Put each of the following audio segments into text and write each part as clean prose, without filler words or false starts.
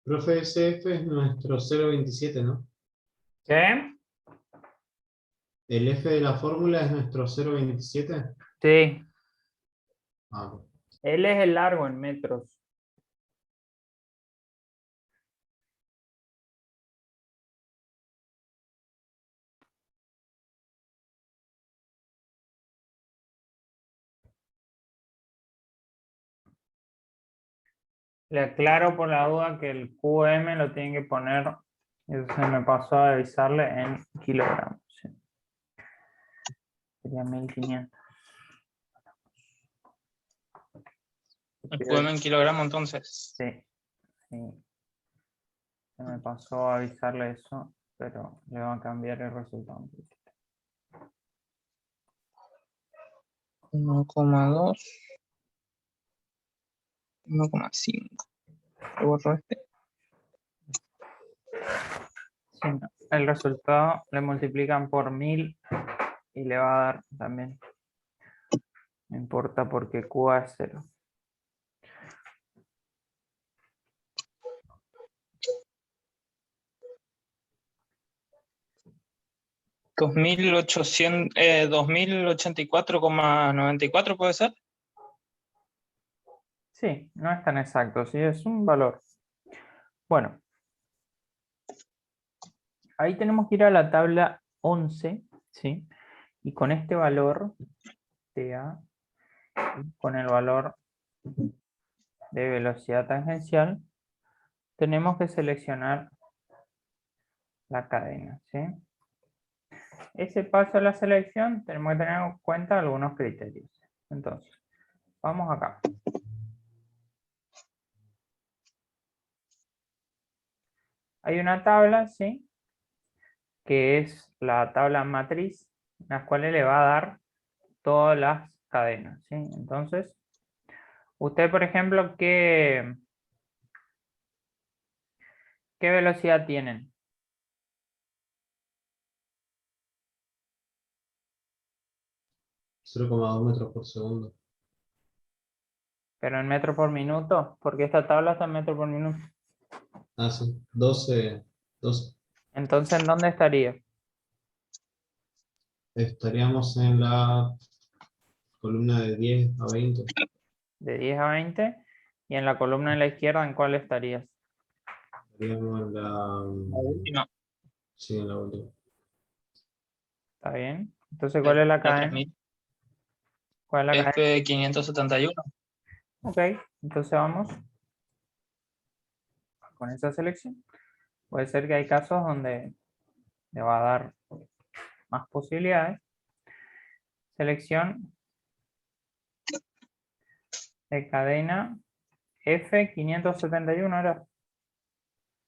Profe, SF es nuestro 0,27, ¿no? ¿Qué? ¿El F de la fórmula es nuestro 0,27? Sí. Ah, L es el largo en metros. Le aclaro por la duda que el QM lo tienen que poner, eso se me pasó a avisarle, en kilogramos. Sí. Sería 1500. El QM en kilogramos, entonces. Sí, sí. Se me pasó a avisarle eso, pero le va a cambiar el resultado. 1,2. 1,5. Le borro este. Sí, no. El resultado le multiplican por 1000 y le va a dar también. No importa porque QA es 0. $2.800, 2.084,94 puede ser. Sí, no es tan exacto, sí, es un valor. Bueno, ahí tenemos que ir a la tabla 11, ¿sí? Y con este valor, TA, con el valor de velocidad tangencial, tenemos que seleccionar la cadena, ¿sí? Ese paso a la selección tenemos que tener en cuenta algunos criterios. Entonces, vamos acá. Hay una tabla, ¿sí? Que es la tabla matriz, las cuales le va a dar todas las cadenas, ¿sí? Entonces, usted, por ejemplo, ¿qué velocidad tienen? 0,2 metros por segundo. Pero en metro por minuto, porque esta tabla está en metro por minuto. Ah, sí. 12. Entonces, ¿en dónde estaría? Estaríamos en la columna de 10 a 20. De 10 a 20. Y en la columna de la izquierda, ¿en cuál estarías? Estaríamos en la... La última. Sí, en la última. ¿Está bien? Entonces, ¿cuál es la La cadena? 3000. ¿Cuál es la cadena? F571. Ok, entonces vamos con esa selección. Puede ser que hay casos donde le va a dar más posibilidades. Selección de cadena F571, ¿era?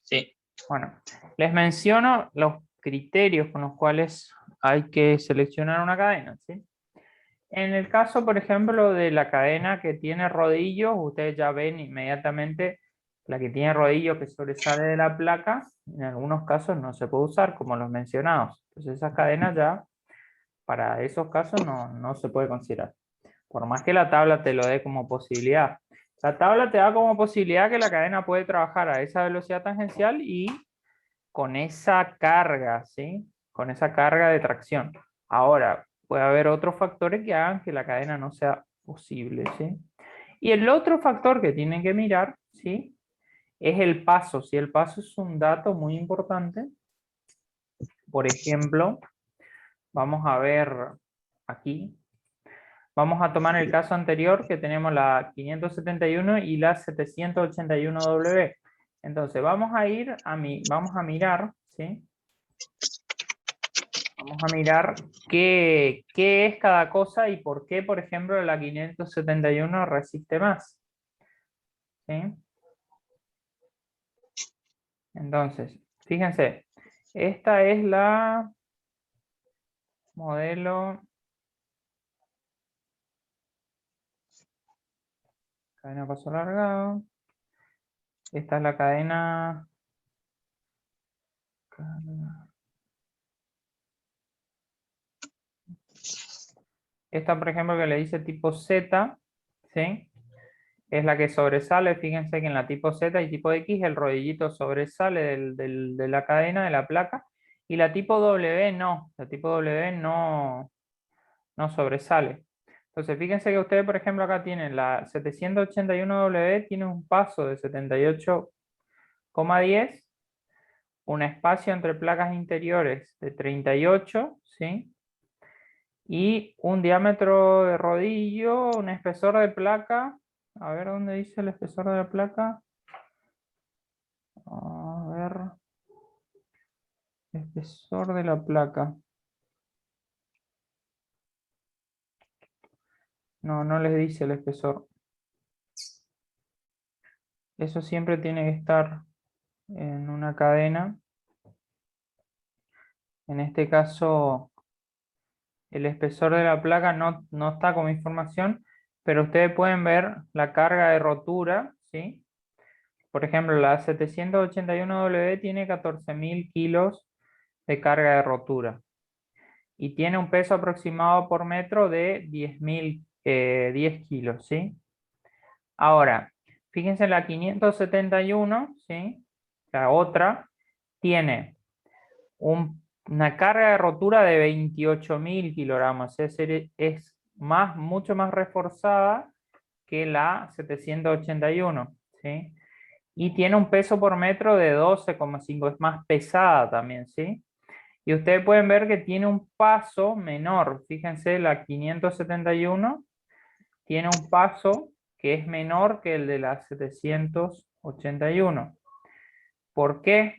Sí. Bueno, les menciono los criterios con los cuales hay que seleccionar una cadena, ¿sí? En el caso, por ejemplo, de la cadena que tiene rodillos, ustedes ya ven inmediatamente la que tiene rodillos que sobresale de la placa, en algunos casos no se puede usar, como los mencionados. Entonces esas cadenas ya, para esos casos no se puede considerar. Por más que la tabla te lo dé como posibilidad. La tabla te da como posibilidad que la cadena puede trabajar a esa velocidad tangencial y con esa carga, ¿sí? Con esa carga de tracción. Ahora, puede haber otros factores que hagan que la cadena no sea posible, ¿sí? Y el otro factor que tienen que mirar, ¿sí? Es el paso. Si el paso es un dato muy importante, por ejemplo, vamos a ver aquí, Vamos a tomar el caso anterior que tenemos la 571 y la 781W. Entonces vamos a ir vamos a mirar, ¿sí? Vamos a mirar qué es cada cosa y por qué, por ejemplo, la 571 resiste más. ¿Sí? Entonces, fíjense, esta es la modelo cadena paso alargado. Esta es la cadena. Esta, por ejemplo, que le dice tipo Z, ¿sí? Es la que sobresale. Fíjense que en la tipo Z y tipo X el rodillito sobresale de la cadena, de la placa. Y la tipo W no. La tipo W no sobresale. Entonces, fíjense que ustedes, por ejemplo, acá tienen la 781W, tiene un paso de 78,10, un espacio entre placas interiores de 38, ¿sí? Y un diámetro de rodillo, un espesor de placa. A ver, ¿dónde dice el espesor de la placa? A ver. Espesor de la placa. No les dice el espesor. Eso siempre tiene que estar en una cadena. En este caso, el espesor de la placa no está como información, pero ustedes pueden ver la carga de rotura, ¿sí? Por ejemplo, la 781W tiene 14.000 kilos de carga de rotura y tiene un peso aproximado por metro de 10 kilos, ¿sí? Ahora, fíjense la 571, ¿sí? La otra tiene una carga de rotura de 28.000 kilogramos, es decir, es mucho más reforzada que la 781, ¿sí? Y tiene un peso por metro de 12,5, es más pesada también, ¿sí? Y ustedes pueden ver que tiene un paso menor. Fíjense, la 571 tiene un paso que es menor que el de la 781. ¿Por qué?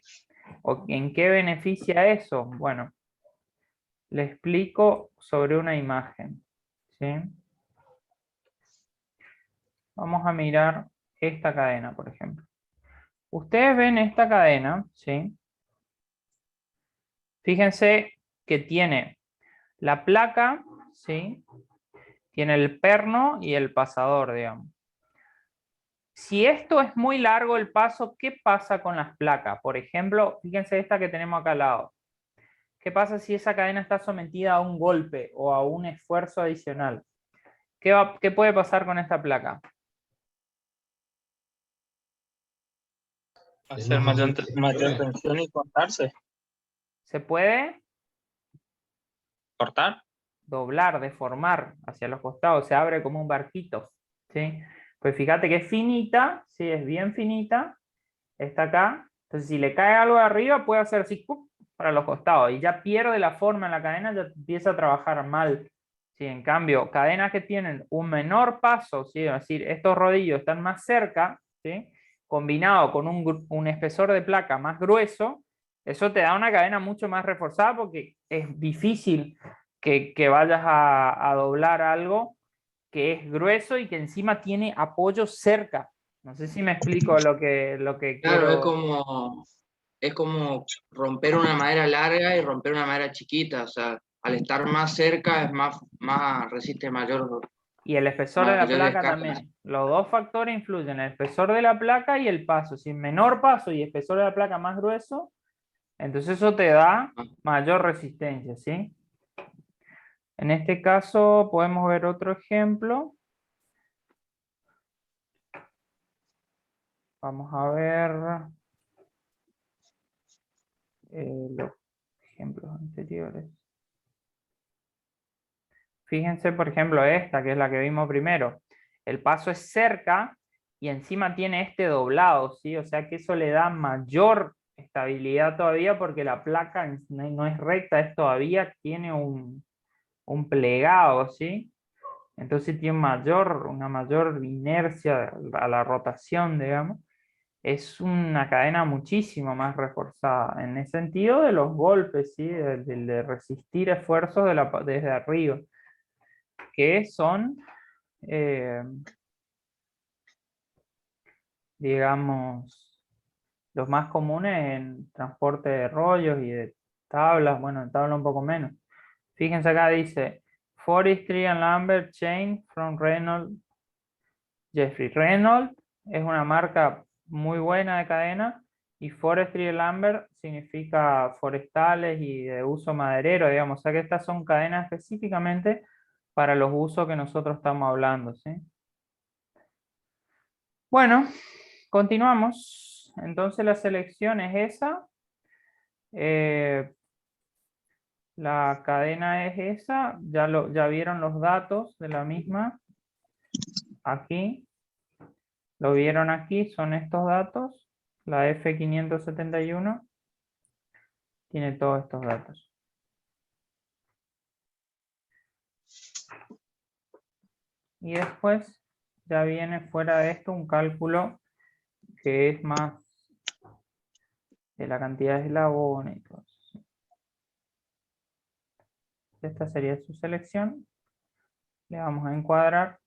¿O en qué beneficia eso? Bueno, le explico sobre una imagen, ¿sí? Vamos a mirar esta cadena, por ejemplo. Ustedes ven esta cadena, ¿sí? Fíjense que tiene la placa, ¿sí? Tiene el perno y el pasador, digamos. Si esto es muy largo el paso, ¿qué pasa con las placas? Por ejemplo, fíjense esta que tenemos acá al lado. ¿Qué pasa si esa cadena está sometida a un golpe o a un esfuerzo adicional? ¿Qué puede pasar con esta placa? Hacer mayor tensión y cortarse. ¿Se puede? ¿Cortar? Doblar, deformar hacia los costados, se abre como un barquito, ¿sí? Pues fíjate que es finita, ¿sí? Es bien finita, está acá, entonces si le cae algo de arriba puede hacer así para los costados y ya pierde la forma en la cadena, ya empieza a trabajar mal, ¿sí? En cambio, cadenas que tienen un menor paso, ¿sí? Es decir, estos rodillos están más cerca, ¿sí? Combinado con un espesor de placa más grueso, eso te da una cadena mucho más reforzada porque es difícil que vayas a doblar algo que es grueso y que encima tiene apoyo cerca. No sé si me explico lo que Claro, quiero. es como romper una madera larga y romper una madera chiquita. O sea, al estar más cerca es más resiste Y el espesor de la mayores placa cargas. también. Los dos factores influyen, el espesor de la placa y el paso. Si menor paso y espesor de la placa más grueso, entonces eso te da mayor resistencia, ¿sí? En este caso podemos ver otro ejemplo. Vamos a ver los ejemplos anteriores. Fíjense, por ejemplo, esta, que es la que vimos primero. El paso es cerca y encima tiene este doblado, ¿sí? O sea que eso le da mayor estabilidad todavía porque la placa no es recta, todavía tiene un plegado, ¿sí? entonces tiene una mayor inercia a la rotación, digamos. Es una cadena muchísimo más reforzada, en el sentido de los golpes, ¿sí? De resistir esfuerzos desde arriba, que son, digamos, los más comunes en transporte de rollos y de tablas, bueno, en tabla un poco menos. Fíjense acá dice, Forestry and Lambert Chain from Reynolds Jeffrey. Reynolds es una marca muy buena de cadena y Forestry and Lambert significa forestales y de uso maderero, digamos. O sea que estas son cadenas específicamente para los usos que nosotros estamos hablando, ¿sí? Bueno, continuamos. Entonces la selección es esa. La cadena es esa. Ya vieron los datos de la misma. Aquí. Lo vieron aquí, son estos datos. La F571 tiene todos estos datos. Y después ya viene fuera de esto un cálculo que es más de la cantidad de eslabones y todo eso. Esta sería su selección. Le vamos a encuadrar.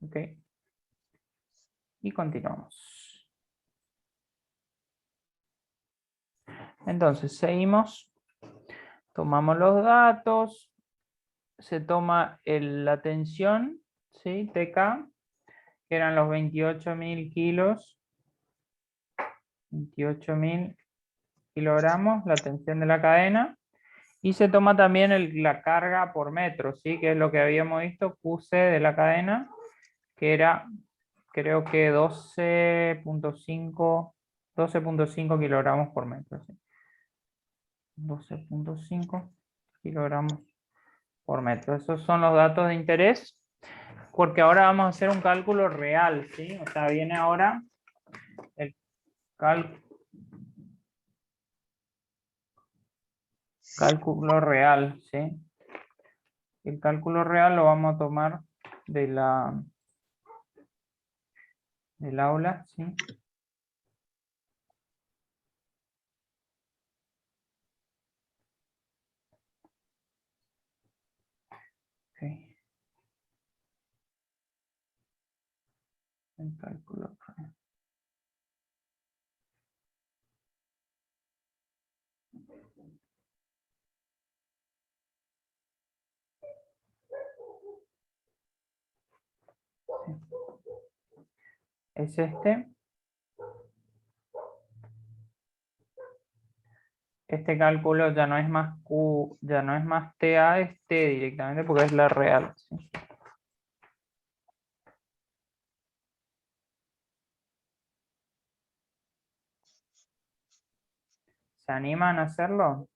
Ok. Y continuamos. Entonces seguimos. Tomamos los datos. Se toma la tensión, ¿sí? TK, que eran los 28.000 kilos. 28.000 kilogramos, la tensión de la cadena. Y se toma también la carga por metro, ¿sí? Que es lo que habíamos visto, QC de la cadena, que era, creo que 12.5 kilogramos por metro. ¿Sí? 12.5 kilogramos por metro. Esos son los datos de interés, porque ahora vamos a hacer un cálculo real, ¿sí? O sea, viene ahora el cálculo real, ¿sí? El cálculo real lo vamos a tomar del aula, ¿sí? Okay. El cálculo real. Sí. Es este. Este cálculo ya no es más Q, ya no es más TA, es T directamente porque es la real, ¿sí? ¿Se animan a hacerlo?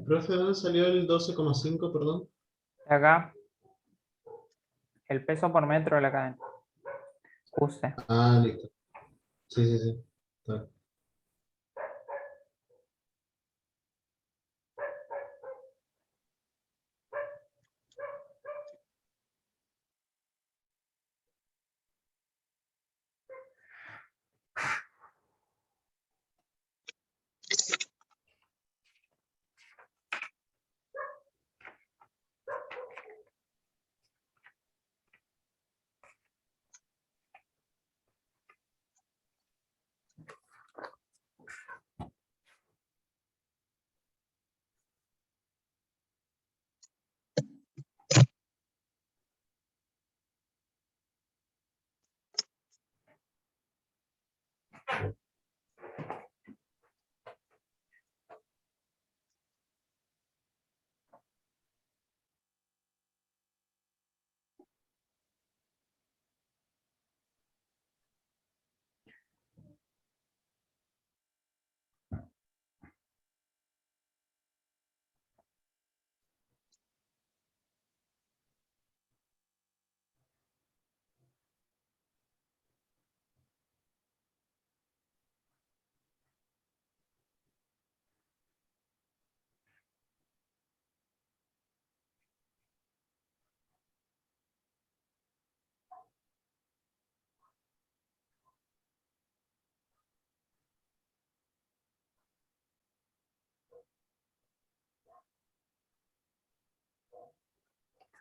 Profe, ¿dónde salió el 12,5, perdón? Acá, el peso por metro de la cadena. QC. Ah, listo. Sí, sí, sí. Está.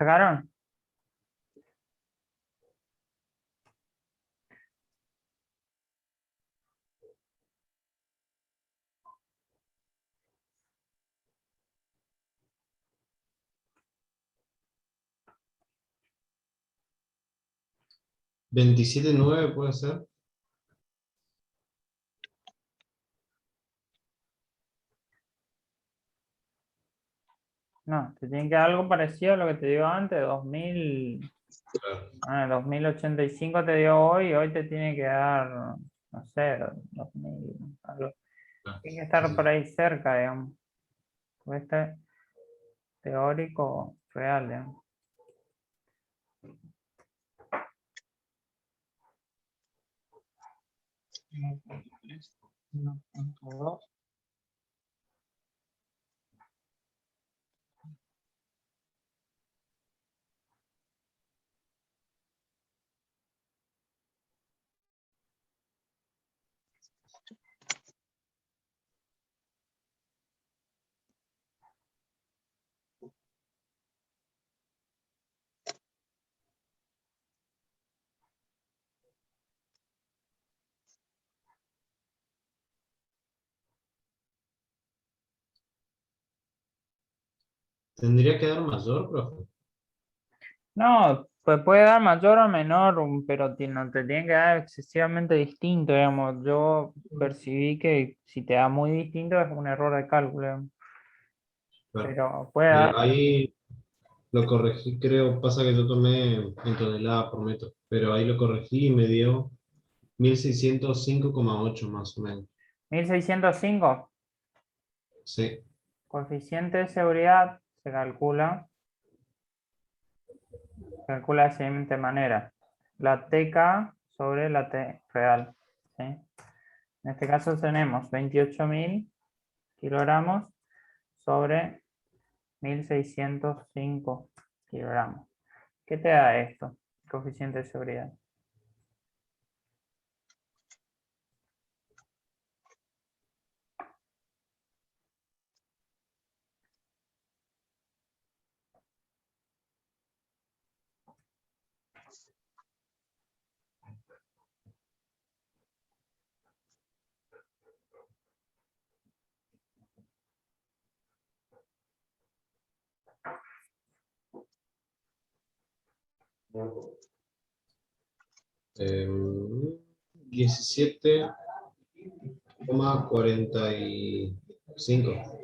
¿Sacaron? ¿27,9 puede ser? No, te tiene que dar algo parecido a lo que te dio antes, 2000. Claro. 2085 te dio hoy te tiene que dar, no sé, 2000, algo. Tiene que estar Sí, por sí. ahí cerca, digamos. Porque este es teórico real, digamos. ¿Tendría que dar mayor, profe? No, pues puede dar mayor o menor, pero no te tiene que dar excesivamente distinto, digamos. Yo percibí que si te da muy distinto es un error de cálculo, digamos. Claro. Pero puede dar. Ahí lo corregí, creo, pasa que yo tomé en toneladas por metro, pero ahí lo corregí y me dio 1605,8 más o menos. 1605, Sí, coeficiente de seguridad se calcula de la siguiente manera. La TK sobre la T real. ¿Sí? En este caso tenemos 28.000 kilogramos sobre 1.605 kilogramos. ¿Qué te da esto? Coeficiente de seguridad. eh, 17,45.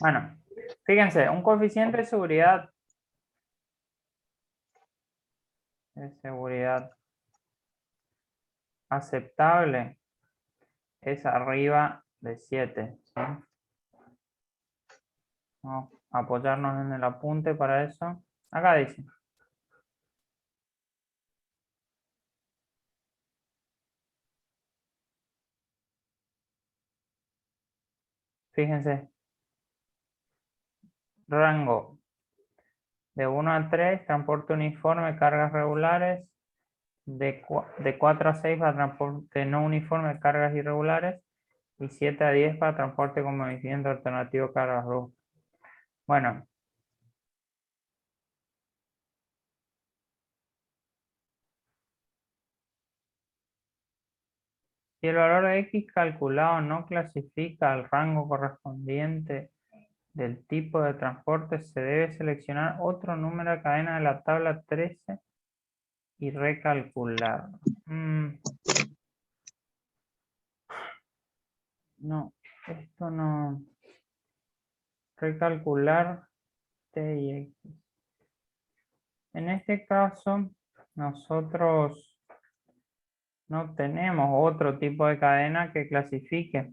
Bueno, fíjense, un coeficiente de seguridad aceptable es arriba de 7. ¿Sí? Vamos a apoyarnos en el apunte para eso. Acá dice. Fíjense. Rango de 1 a 3, transporte uniforme, cargas regulares. De 4 a 6 para transporte no uniforme, cargas irregulares. Y 7 a 10 para transporte con movimiento alternativo, cargas bruscas. Bueno. Si el valor de X calculado no clasifica al rango correspondiente del tipo de transporte, se debe seleccionar otro número de cadena de la tabla 13 y recalcular. No, esto no. Recalcular T y X. En este caso, nosotros no tenemos otro tipo de cadena que clasifique.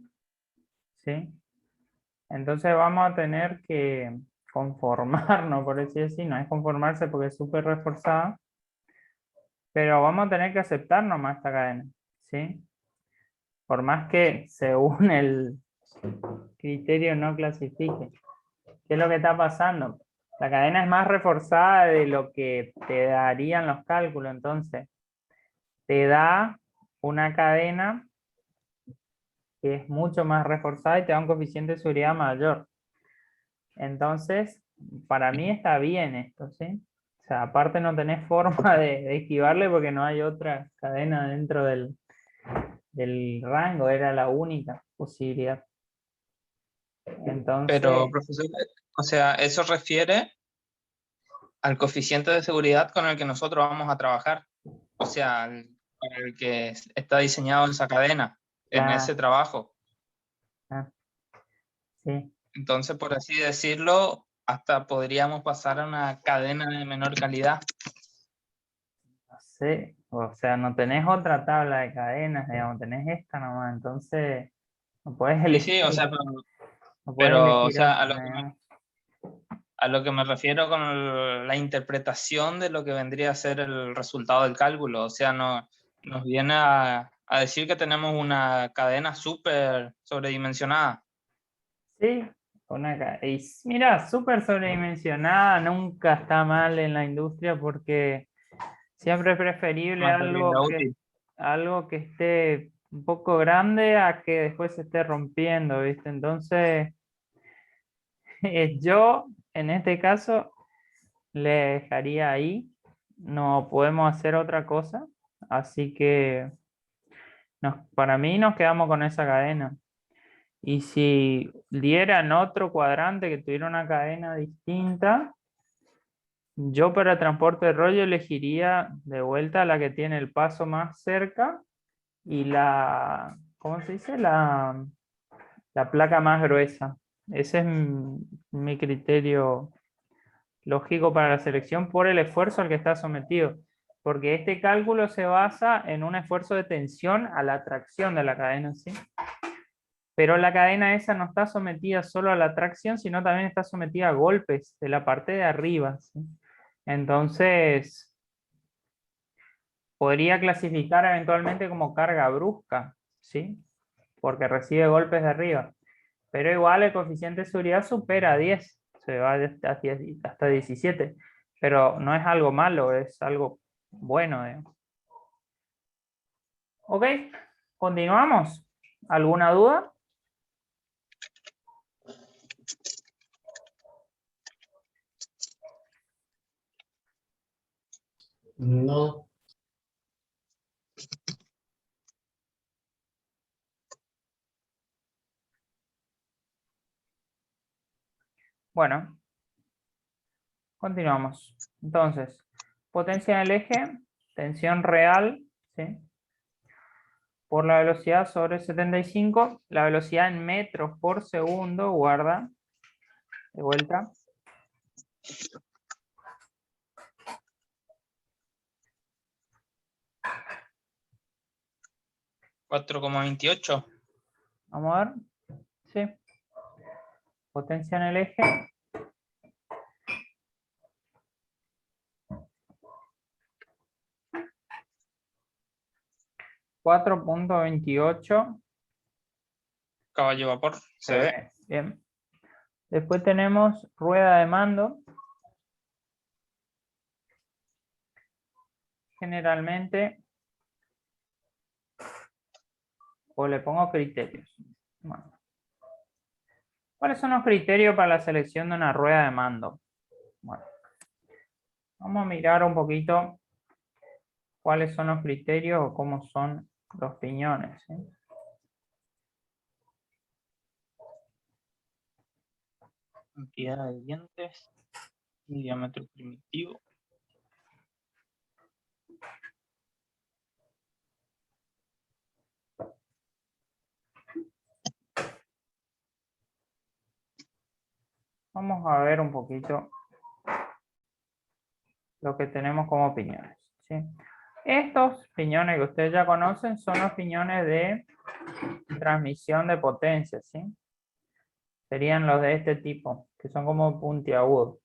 ¿Sí? Entonces vamos a tener que conformarnos, por decir así. No es conformarse porque es súper reforzada. Pero vamos a tener que aceptar nomás esta cadena. ¿Sí? Por más que según el criterio no clasifique. ¿Qué es lo que está pasando? La cadena es más reforzada de lo que te darían los cálculos. Entonces, te da una cadena que es mucho más reforzada y te da un coeficiente de seguridad mayor. Entonces, para mí está bien esto, ¿sí? O sea, aparte no tenés forma de esquivarle porque no hay otra cadena dentro del rango, era la única posibilidad. Entonces, Pero, profesor, o sea, eso refiere al coeficiente de seguridad con el que nosotros vamos a trabajar. O sea, para el que está diseñado esa cadena, en ese trabajo. sí. Entonces, por así decirlo, hasta podríamos pasar a una cadena de menor calidad. No sé, o sea, no tenés otra tabla de cadenas, digamos, tenés esta nomás, entonces no puedes Sí, elegir, sí, o sea, no puedes pero, o elegir sea, otra, digamos. a lo que me refiero con la interpretación de lo que vendría a ser el resultado del cálculo. O sea, no, nos viene a decir que tenemos una cadena súper sobredimensionada. Sí, y mira, súper sobredimensionada, nunca está mal en la industria porque siempre es preferible Material útil. algo que esté un poco grande a que después se esté rompiendo, ¿viste? Entonces, yo en este caso le dejaría ahí, no podemos hacer otra cosa, así que para mí nos quedamos con esa cadena. Y si dieran otro cuadrante que tuviera una cadena distinta, yo para transporte de rollo elegiría de vuelta la que tiene el paso más cerca y ¿cómo se dice? La placa más gruesa. Ese es mi criterio lógico para la selección por el esfuerzo al que está sometido. Porque este cálculo se basa en un esfuerzo de tensión a la tracción de la cadena, ¿sí? Pero la cadena esa no está sometida solo a la tracción, sino también está sometida a golpes de la parte de arriba, ¿sí? Entonces, podría clasificar eventualmente como carga brusca, ¿sí? Porque recibe golpes de arriba. Pero igual el coeficiente de seguridad supera 10, se va hasta 17. Pero no es algo malo, es algo bueno, digamos. Ok, continuamos. ¿Alguna duda? No. Bueno, continuamos. Entonces, potencia en el eje, tensión real, ¿sí? Por la velocidad sobre 75, la velocidad en metros por segundo, guarda, de vuelta. 4,28. Vamos a ver. Sí. Potencia en el eje. $4.28. Caballo vapor, se ve. Bien. Después tenemos rueda de mando. Generalmente, o le pongo criterios. Bueno. ¿Cuáles son los criterios para la selección de una rueda de mando? Bueno, vamos a mirar un poquito cuáles son los criterios o cómo son los piñones, ¿sí? Cantidad de dientes y diámetro primitivo. Vamos a ver un poquito lo que tenemos como piñones, ¿sí? Estos piñones que ustedes ya conocen son los piñones de transmisión de potencia, ¿sí? Serían los de este tipo, que son como puntiagudos.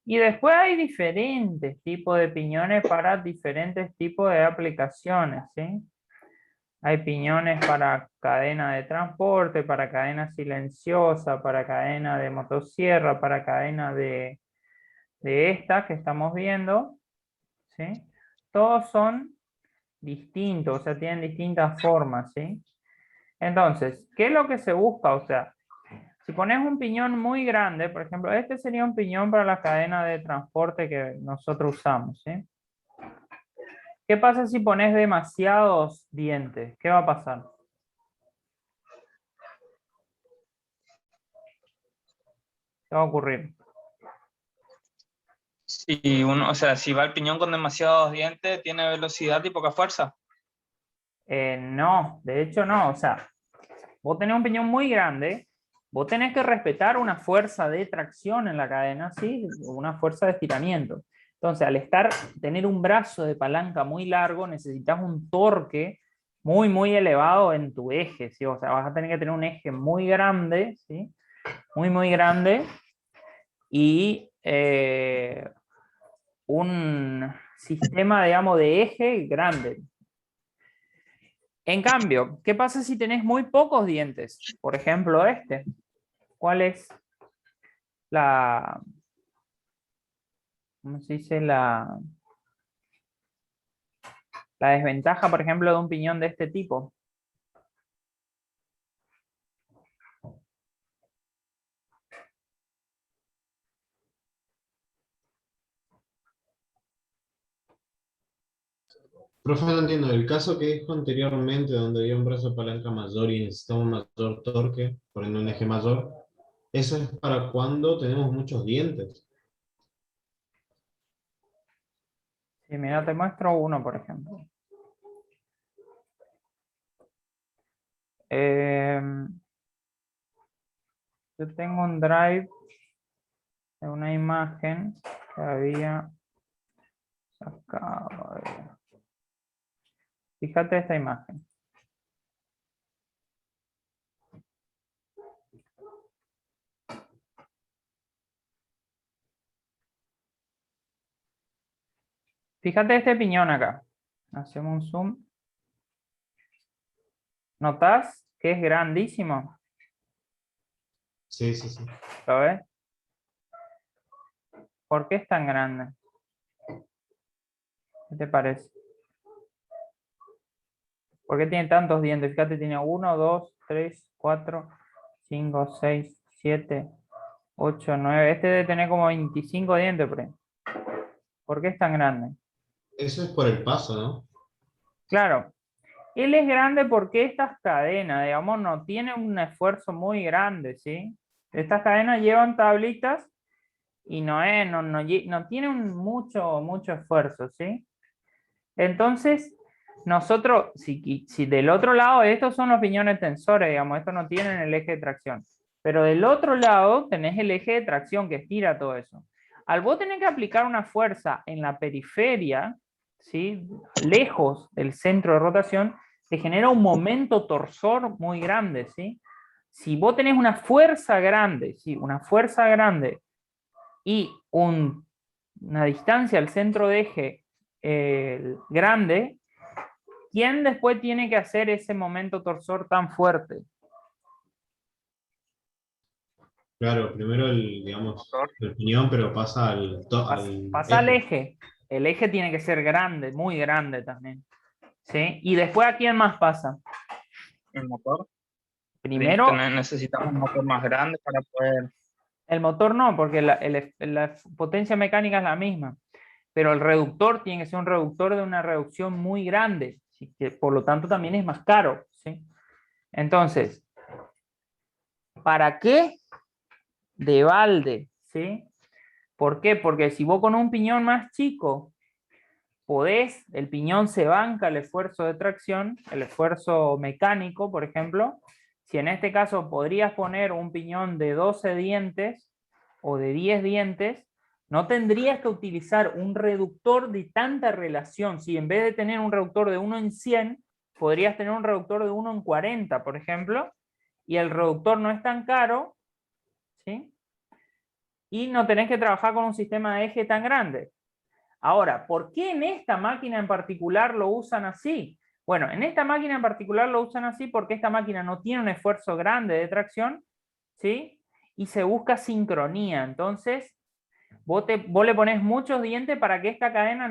Y después hay diferentes tipos de piñones para diferentes tipos de aplicaciones, ¿sí? Hay piñones para cadena de transporte, para cadena silenciosa, para cadena de motosierra, para cadena de esta que estamos viendo, ¿sí? Todos son distintos, o sea, tienen distintas formas, ¿sí? Entonces, ¿qué es lo que se busca? O sea, Si pones un piñón muy grande, por ejemplo, este sería un piñón para la cadena de transporte que nosotros usamos, ¿sí? ¿Qué pasa si pones demasiados dientes? ¿Qué va a pasar? ¿Qué va a ocurrir? Si uno, o sea, si va el piñón con demasiados dientes, tiene velocidad y poca fuerza. No, de hecho no. O sea, vos tenés un piñón muy grande, vos tenés que respetar una fuerza de tracción en la cadena, ¿sí? Una fuerza de estiramiento. Entonces, al tener un brazo de palanca muy largo, necesitas un torque muy, muy elevado en tu eje, ¿sí? O sea, vas a tener que tener un eje muy grande, ¿sí? Muy, muy grande. Y un sistema, digamos, de eje grande. En cambio, ¿qué pasa si tenés muy pocos dientes? Por ejemplo, este. ¿Cuál es ¿cómo se dice? La desventaja, por ejemplo, de un piñón de este tipo? Profe, no entiendo, el caso que dijo anteriormente, donde había un brazo de palanca mayor y necesitamos un mayor torque, poniendo un eje mayor, eso es para cuando tenemos muchos dientes. Sí, mira, te muestro uno, por ejemplo. Yo tengo un drive de una imagen que había sacado. Fíjate esta imagen. Fíjate este piñón acá. Hacemos un zoom. ¿Notás que es grandísimo? Sí, sí, sí. ¿Lo ves? ¿Por qué es tan grande? ¿Qué te parece? ¿Por qué tiene tantos dientes? Fíjate, tiene 1, 2, 3, 4, 5, 6, 7, 8, 9. Este debe tener como 25 dientes por ahí. ¿Por qué es tan grande? Eso es por el paso, ¿no? Claro, él es grande porque estas cadenas, digamos, no tienen un esfuerzo muy grande, ¿sí? Estas cadenas llevan tablitas y no tienen mucho esfuerzo, ¿sí? Entonces, nosotros, si del otro lado, estos son los piñones tensores, digamos, estos no tienen el eje de tracción, pero del otro lado tenés el eje de tracción que estira todo eso. Al vos tener que aplicar una fuerza en la periferia, ¿sí? Lejos del centro de rotación, te genera un momento torsor muy grande, ¿sí? Si vos tenés una fuerza grande, ¿sí? Una fuerza grande y una distancia al centro de eje grande, ¿quién después tiene que hacer ese momento torsor tan fuerte? Claro, primero digamos, el piñón, pero pasa Pasa al eje. eje. El eje tiene que ser grande, muy grande también. ¿Sí? Y después, ¿a quién más pasa? El motor. Primero, Necesitamos un motor más grande para poder. el motor no, porque la potencia mecánica es la misma. Pero el reductor tiene que ser un reductor de una reducción muy grande, ¿sí? Que por lo tanto también es más caro, ¿sí? Entonces, ¿para qué de balde? ¿Sí? ¿Por qué? Porque si vos con un piñón más chico el piñón se banca el esfuerzo de tracción, el esfuerzo mecánico, por ejemplo. Si en este caso podrías poner un piñón de 12 dientes o de 10 dientes, no tendrías que utilizar un reductor de tanta relación. Si en vez de tener un reductor de 1 en 100, podrías tener un reductor de 1 en 40, por ejemplo, y el reductor no es tan caro, ¿sí? Y no tenés que trabajar con un sistema de eje tan grande. Ahora, ¿por qué en esta máquina en particular lo usan así? Bueno, en esta máquina en particular lo usan así porque esta máquina no tiene un esfuerzo grande de tracción, ¿sí? Y se busca sincronía. Entonces, vos le pones muchos dientes para que esta cadena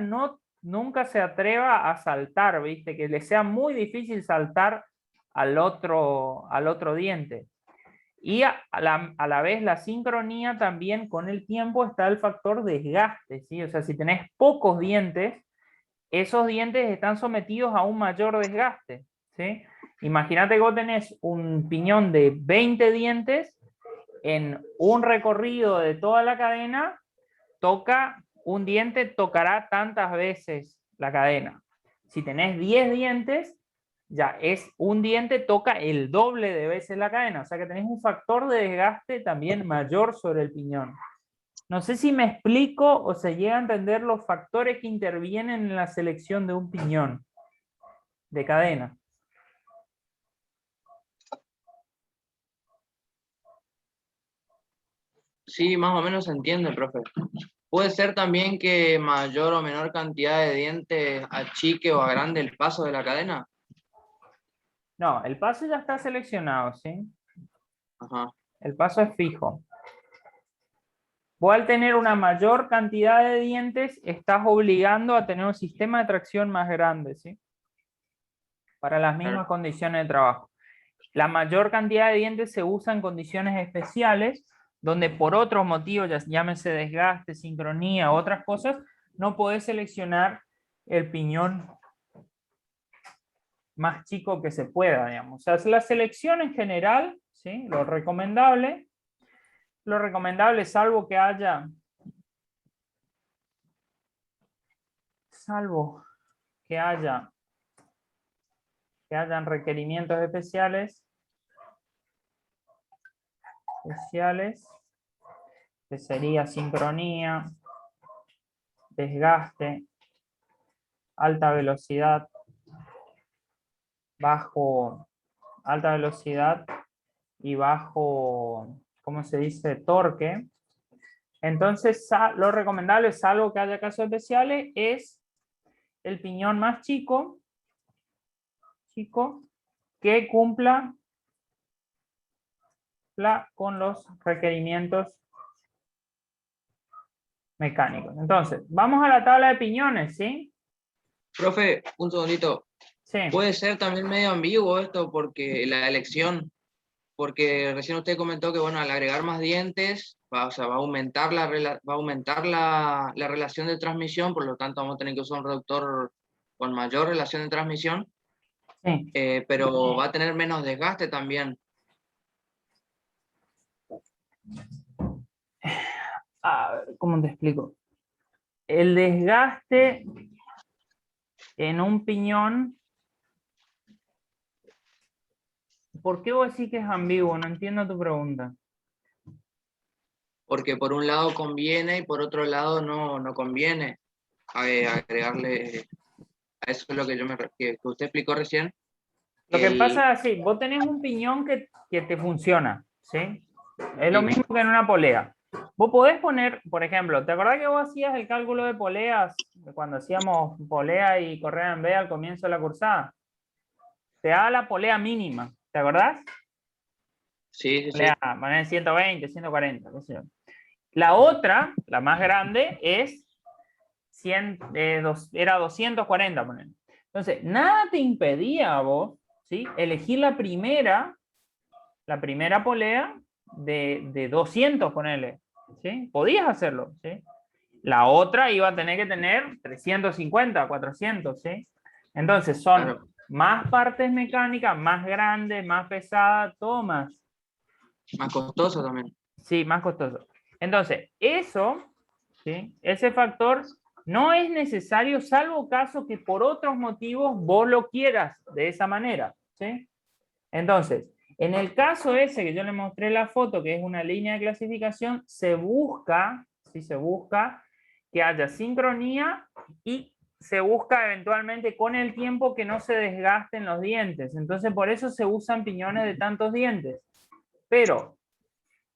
nunca se atreva a saltar, ¿viste? Que le sea muy difícil saltar al otro diente. Y a la vez la sincronía también con el tiempo está el factor desgaste, ¿sí? O sea, si tenés pocos dientes, esos dientes están sometidos a un mayor desgaste, ¿sí? Imagínate que vos tenés un piñón de 20 dientes en un recorrido de toda la cadena, un diente tocará tantas veces la cadena. Si tenés 10 dientes, ya es un diente toca el doble de veces la cadena, o sea que tenés un factor de desgaste también mayor sobre el piñón. No sé si me explico o se llega a entender los factores que intervienen en la selección de un piñón de cadena. Sí, más o menos se entiende, profe. Puede ser también que mayor o menor cantidad de dientes achique o agrande el paso de la cadena. No, el paso ya está seleccionado, ¿sí? Ajá. El paso es fijo. Vos al tener una mayor cantidad de dientes, estás obligando a tener un sistema de tracción más grande, ¿sí? Para las mismas condiciones de trabajo. La mayor cantidad de dientes se usa en condiciones especiales, donde por otros motivos, ya llámese desgaste, sincronía, otras cosas, no podés seleccionar el piñón más chico que se pueda, digamos. O sea, la selección en general, ¿sí? Lo recomendable, salvo que hayan requerimientos especiales, que sería sincronía, desgaste, alta velocidad y bajo, ¿cómo se dice? Torque. Entonces, lo recomendable, salvo que haya casos especiales, es el piñón más chico que cumpla con los requerimientos mecánicos. Entonces, vamos a la tabla de piñones, ¿sí? Profe, un segundito. Sí. Puede ser también medio ambiguo esto porque la elección, porque recién usted comentó que bueno, al agregar más dientes, va a aumentar la relación de transmisión, por lo tanto vamos a tener que usar un reductor con mayor relación de transmisión, Sí. pero va a tener menos desgaste también. ¿Cómo te explico? El desgaste en un piñón, ¿por qué vos decís que es ambiguo? No entiendo tu pregunta. Porque por un lado conviene y por otro lado no conviene agregarle, a eso es lo que usted explicó recién. Lo que pasa es así, vos tenés un piñón que te funciona, ¿sí? Es lo mismo que en una polea. Vos podés poner, por ejemplo, ¿te acordás que vos hacías el cálculo de poleas cuando hacíamos polea y correa en B al comienzo de la cursada? Te da la polea mínima, ¿te acordás? Sí, sí, Polea, poner 120, 140, qué sé yo. La otra, la más grande, es 100, era 240, poner. Entonces, nada te impedía a vos, ¿sí? Elegir la primera polea de 200, ponele, ¿sí? Podías hacerlo, ¿sí? La otra iba a tener que tener 350, 400, ¿sí? Entonces son más partes mecánicas, más grandes, más pesadas, todo más. Más costoso también. Sí, más costoso. Entonces, eso, ¿sí? Ese factor no es necesario, salvo caso que por otros motivos vos lo quieras de esa manera, ¿sí? Entonces, en el caso ese que yo le mostré la foto, que es una línea de clasificación, se busca que haya sincronía y se busca eventualmente con el tiempo que no se desgasten los dientes. Entonces, por eso se usan piñones de tantos dientes. Pero,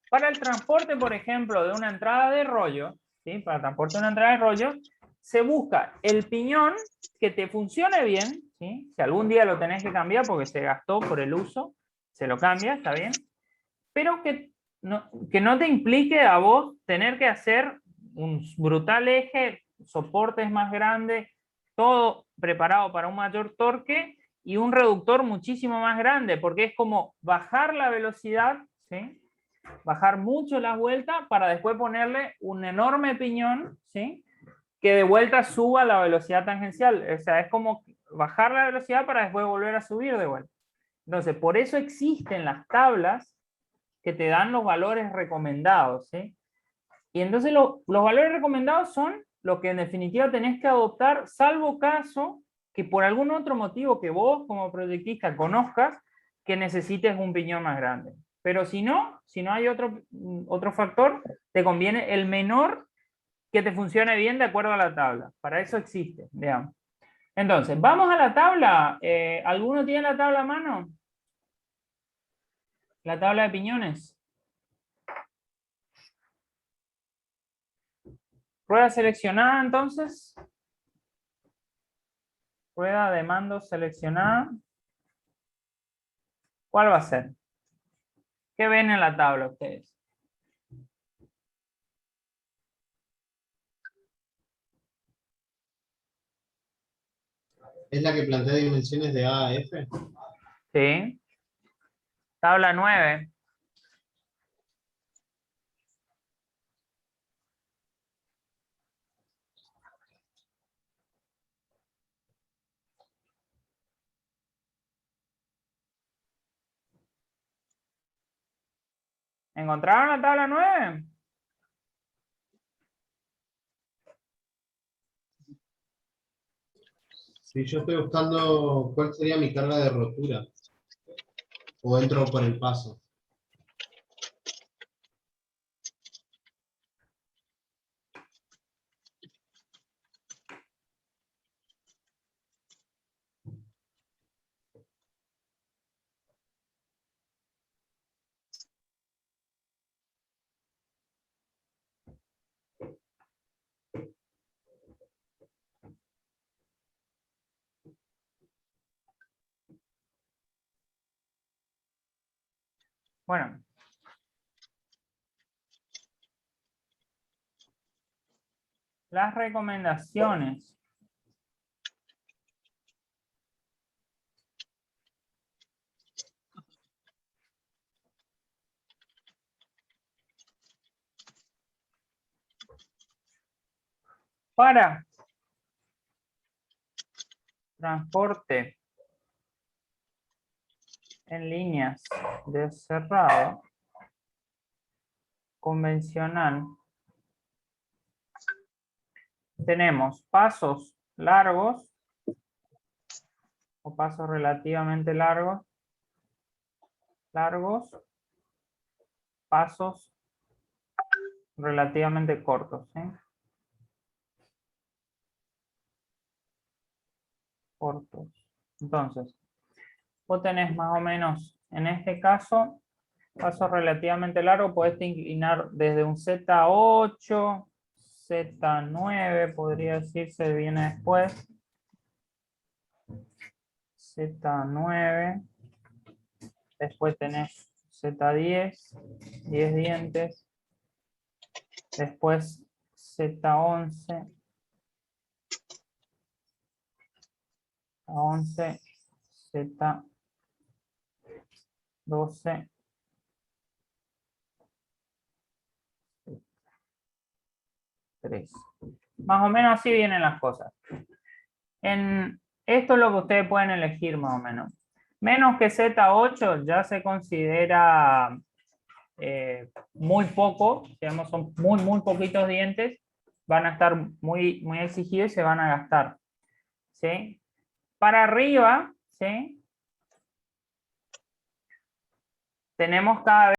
para el transporte, por ejemplo, de una entrada de rollo, ¿sí? Para el transporte de una entrada de rollo, se busca el piñón que te funcione bien, ¿sí? Si algún día lo tenés que cambiar porque se gastó por el uso, se lo cambia, está bien, pero que no te implique a vos tener que hacer un brutal eje, soportes más grandes, todo preparado para un mayor torque y un reductor muchísimo más grande, porque es como bajar la velocidad, ¿sí? ¿sí? Bajar mucho las vueltas para después ponerle un enorme piñón, ¿sí? Que de vuelta suba la velocidad tangencial. O sea, es como bajar la velocidad para después volver a subir de vuelta. Entonces, por eso existen las tablas que te dan los valores recomendados, ¿sí? Y entonces los valores recomendados son lo que en definitiva tenés que adoptar, salvo caso que por algún otro motivo que vos como proyectista conozcas que necesites un piñón más grande. Pero si no hay otro factor, te conviene el menor que te funcione bien de acuerdo a la tabla. Para eso existe, digamos. Entonces, vamos a la tabla. ¿Alguno tiene la tabla a mano? La tabla de piñones. Rueda seleccionada, entonces. Rueda de mando seleccionada. ¿Cuál va a ser? ¿Qué ven en la tabla ustedes? ¿Es la que plantea dimensiones de A a F? Sí. Tabla 9. ¿Encontraron la tabla 9? Sí, yo estoy buscando cuál sería mi carga de rotura. O entro por el paso. Bueno. Las recomendaciones. Para transporte en líneas de cerrado convencional, tenemos pasos largos o pasos relativamente largos, pasos relativamente cortos, ¿sí? Cortos. Entonces, vos tenés más o menos, en este caso, paso relativamente largo, podés inclinar desde un Z8, Z9, podría decirse, viene después. Z9. Después tenés Z10, 10 dientes. Después Z11. Z11, Z12. Más o menos así vienen las cosas. Esto es lo que ustedes pueden elegir más o menos. Menos que Z8 ya se considera muy poco, digamos, son muy poquitos dientes, van a estar muy exigidos y se van a gastar. ¿Sí? Para arriba, ¿sí? Tenemos cada vez